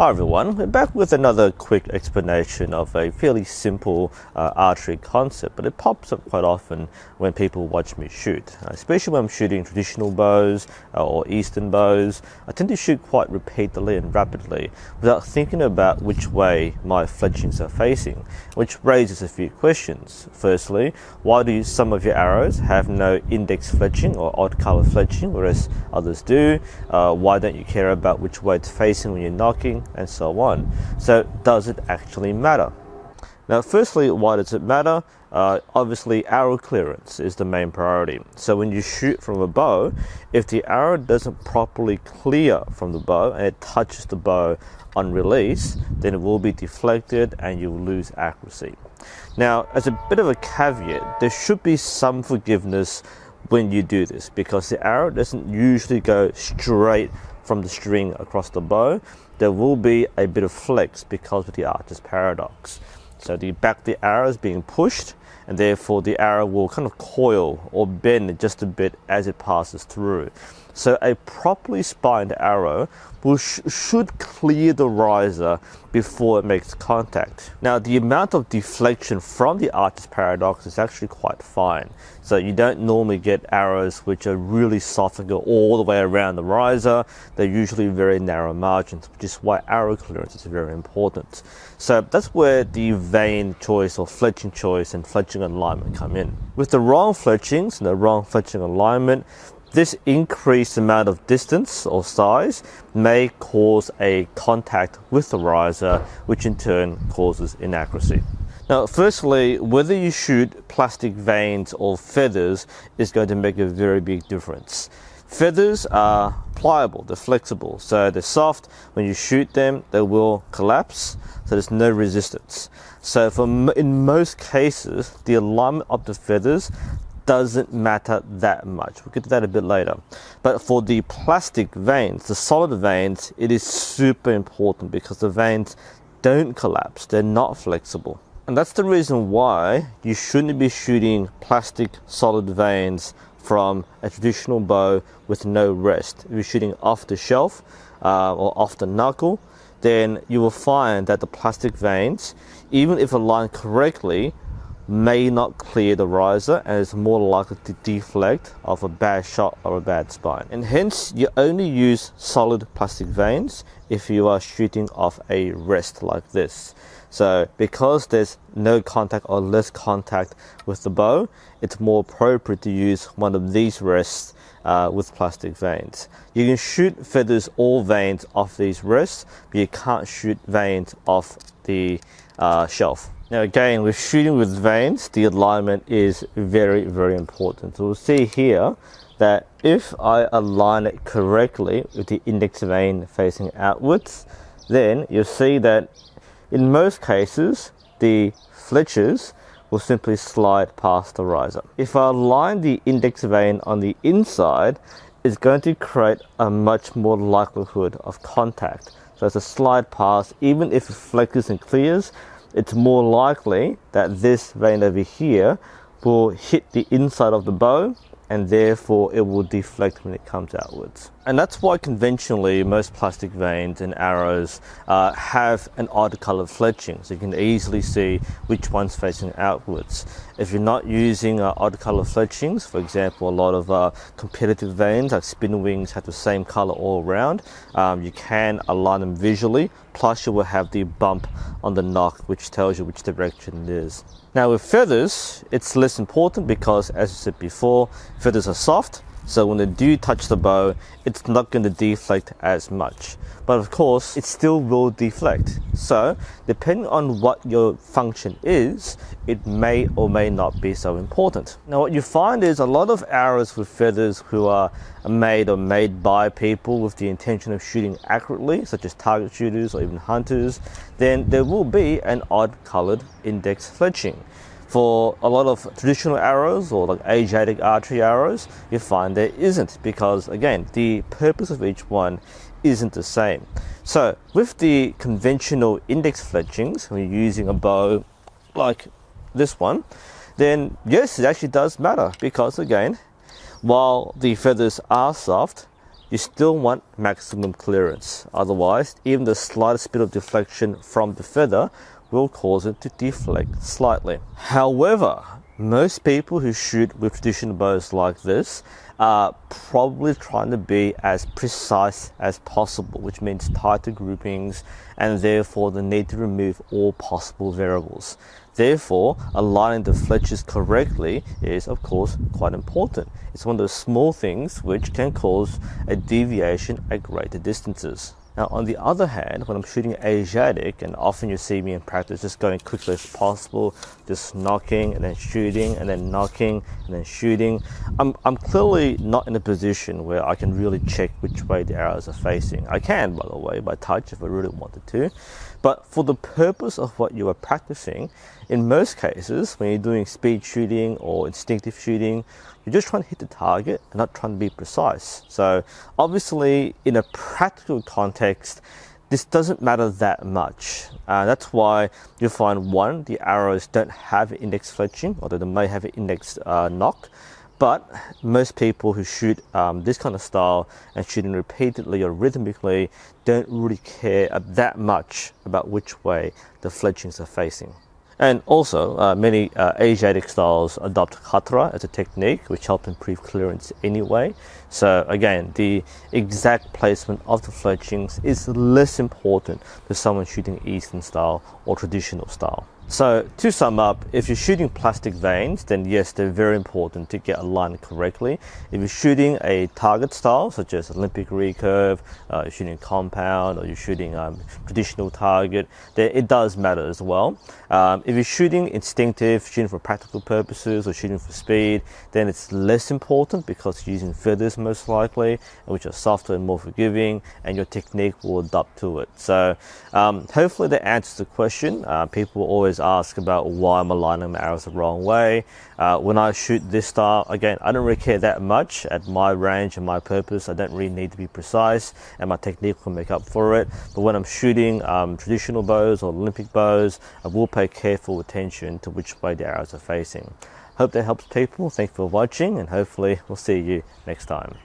Hi everyone, we're back with another quick explanation of a fairly simple archery concept, but it pops up quite often when people watch me shoot, especially when I'm shooting traditional bows or eastern bows. I tend to shoot quite repeatedly and rapidly without thinking about which way my fletchings are facing, which raises a few questions. Firstly, why do some of your arrows have no index fletching or odd color fletching, whereas others do? Why don't you care about which way it's facing when you're knocking, and so on? So does it actually matter? Now firstly, why does it matter? Obviously arrow clearance is the main priority. So when you shoot from a bow, if the arrow doesn't properly clear from the bow and it touches the bow on release, then it will be deflected and you will lose accuracy. Now, as a bit of a caveat, there should be some forgiveness when you do this, because the arrow doesn't usually go straight from the string across the bow. There will be a bit of flex because of the archer's paradox. So the back of the arrow is being pushed, and therefore the arrow will kind of coil or bend just a bit as it passes through. So a properly spined arrow should clear the riser before it makes contact. Now the amount of deflection from the archer's paradox is actually quite fine. So you don't normally get arrows which are really soft and go all the way around the riser. They're usually very narrow margins, which is why arrow clearance is very important. So that's where the vane choice or fletching choice and fletching alignment come in. With the wrong fletchings and the wrong fletching alignment, this increased amount of distance or size may cause a contact with the riser, which in turn causes inaccuracy. Now, firstly, whether you shoot plastic vanes or feathers is going to make a very big difference. Feathers are pliable, they're flexible, so they're soft. When you shoot them, they will collapse, so there's no resistance. So in most cases, the alignment of the feathers doesn't matter that much. We'll get to that a bit later. But for the plastic vanes, the solid vanes, it is super important because the vanes don't collapse, they're not flexible. And that's the reason why you shouldn't be shooting plastic solid vanes from a traditional bow with no rest. If you're shooting off the shelf or off the knuckle, then you will find that the plastic vanes, even if aligned correctly, may not clear the riser and is more likely to deflect off a bad shot or a bad spine. And hence you only use solid plastic vanes if you are shooting off a rest like this. So because there's no contact or less contact with the bow, it's more appropriate to use one of these rests with plastic vanes. You can shoot feathers or vanes off these rests, but you can't shoot vanes off the shelf. Now again, with shooting with vanes, the alignment is very, very important. So we'll see here that if I align it correctly with the index vane facing outwards, then you'll see that in most cases, the fletchers will simply slide past the riser. If I align the index vane on the inside, it's going to create a much more likelihood of contact. So as a slide past, even if it flexes and clears, it's more likely that this vane over here will hit the inside of the bow, and therefore it will deflect when it comes outwards. And that's why conventionally most plastic vanes and arrows have an odd colored fletching, so you can easily see which one's facing outwards. If you're not using odd color fletchings, for example, a lot of competitive vanes like spin wings have the same color all around, you can align them visually, plus you will have the bump on the nock which tells you which direction it is. Now with feathers, it's less important because, as I said before, feathers are soft, so when they do touch the bow, it's not going to deflect as much. But of course, it still will deflect. So depending on what your function is, it may or may not be so important. Now what you find is a lot of arrows with feathers who are made by people with the intention of shooting accurately, such as target shooters or even hunters, then there will be an odd colored index fletching. For a lot of traditional arrows or like Asiatic archery arrows, you find there isn't, because again, the purpose of each one isn't the same. So with the conventional index fletchings, when you're using a bow like this one, then yes, it actually does matter, because again, while the feathers are soft, you still want maximum clearance. Otherwise, even the slightest bit of deflection from the feather will cause it to deflect slightly. However, most people who shoot with traditional bows like this are probably trying to be as precise as possible, which means tighter groupings, and therefore the need to remove all possible variables. Therefore, aligning the fletches correctly is, of course, quite important. It's one of those small things which can cause a deviation at greater distances. Now, on the other hand, when I'm shooting Asiatic, and often you see me in practice just going quickly as possible, just knocking and then shooting and then knocking and then shooting, I'm clearly not in a position where I can really check which way the arrows are facing. I can, by the way, by touch if I really wanted to. But for the purpose of what you are practicing, in most cases, when you're doing speed shooting or instinctive shooting, you're just trying to hit the target and not trying to be precise. So obviously, in a practical context, this doesn't matter that much. That's why you find, one, the arrows don't have index fletching, although they may have an index knock. But most people who shoot this kind of style and shooting repeatedly or rhythmically don't really care that much about which way the fletchings are facing. And also, many Asiatic styles adopt khatara as a technique, which helps improve clearance anyway. So again, the exact placement of the fletchings is less important to someone shooting Eastern style or traditional style. So to sum up, if you're shooting plastic vanes, then yes, they're very important to get aligned correctly. If you're shooting a target style, such as Olympic recurve, you're shooting compound, or you're shooting traditional target, then it does matter as well. If you're shooting instinctive, shooting for practical purposes, or shooting for speed, then it's less important because you're using feathers most likely, which are softer and more forgiving, and your technique will adapt to it. So hopefully that answers the question. People always ask about why I'm aligning my arrows the wrong way. When I shoot this style, again, I don't really care that much. At my range and my purpose, I don't really need to be precise, and my technique will make up for it. But when I'm shooting traditional bows or Olympic bows, I will pay careful attention to which way the arrows are facing. Hope that helps people. Thanks for watching, and hopefully we'll see you next time.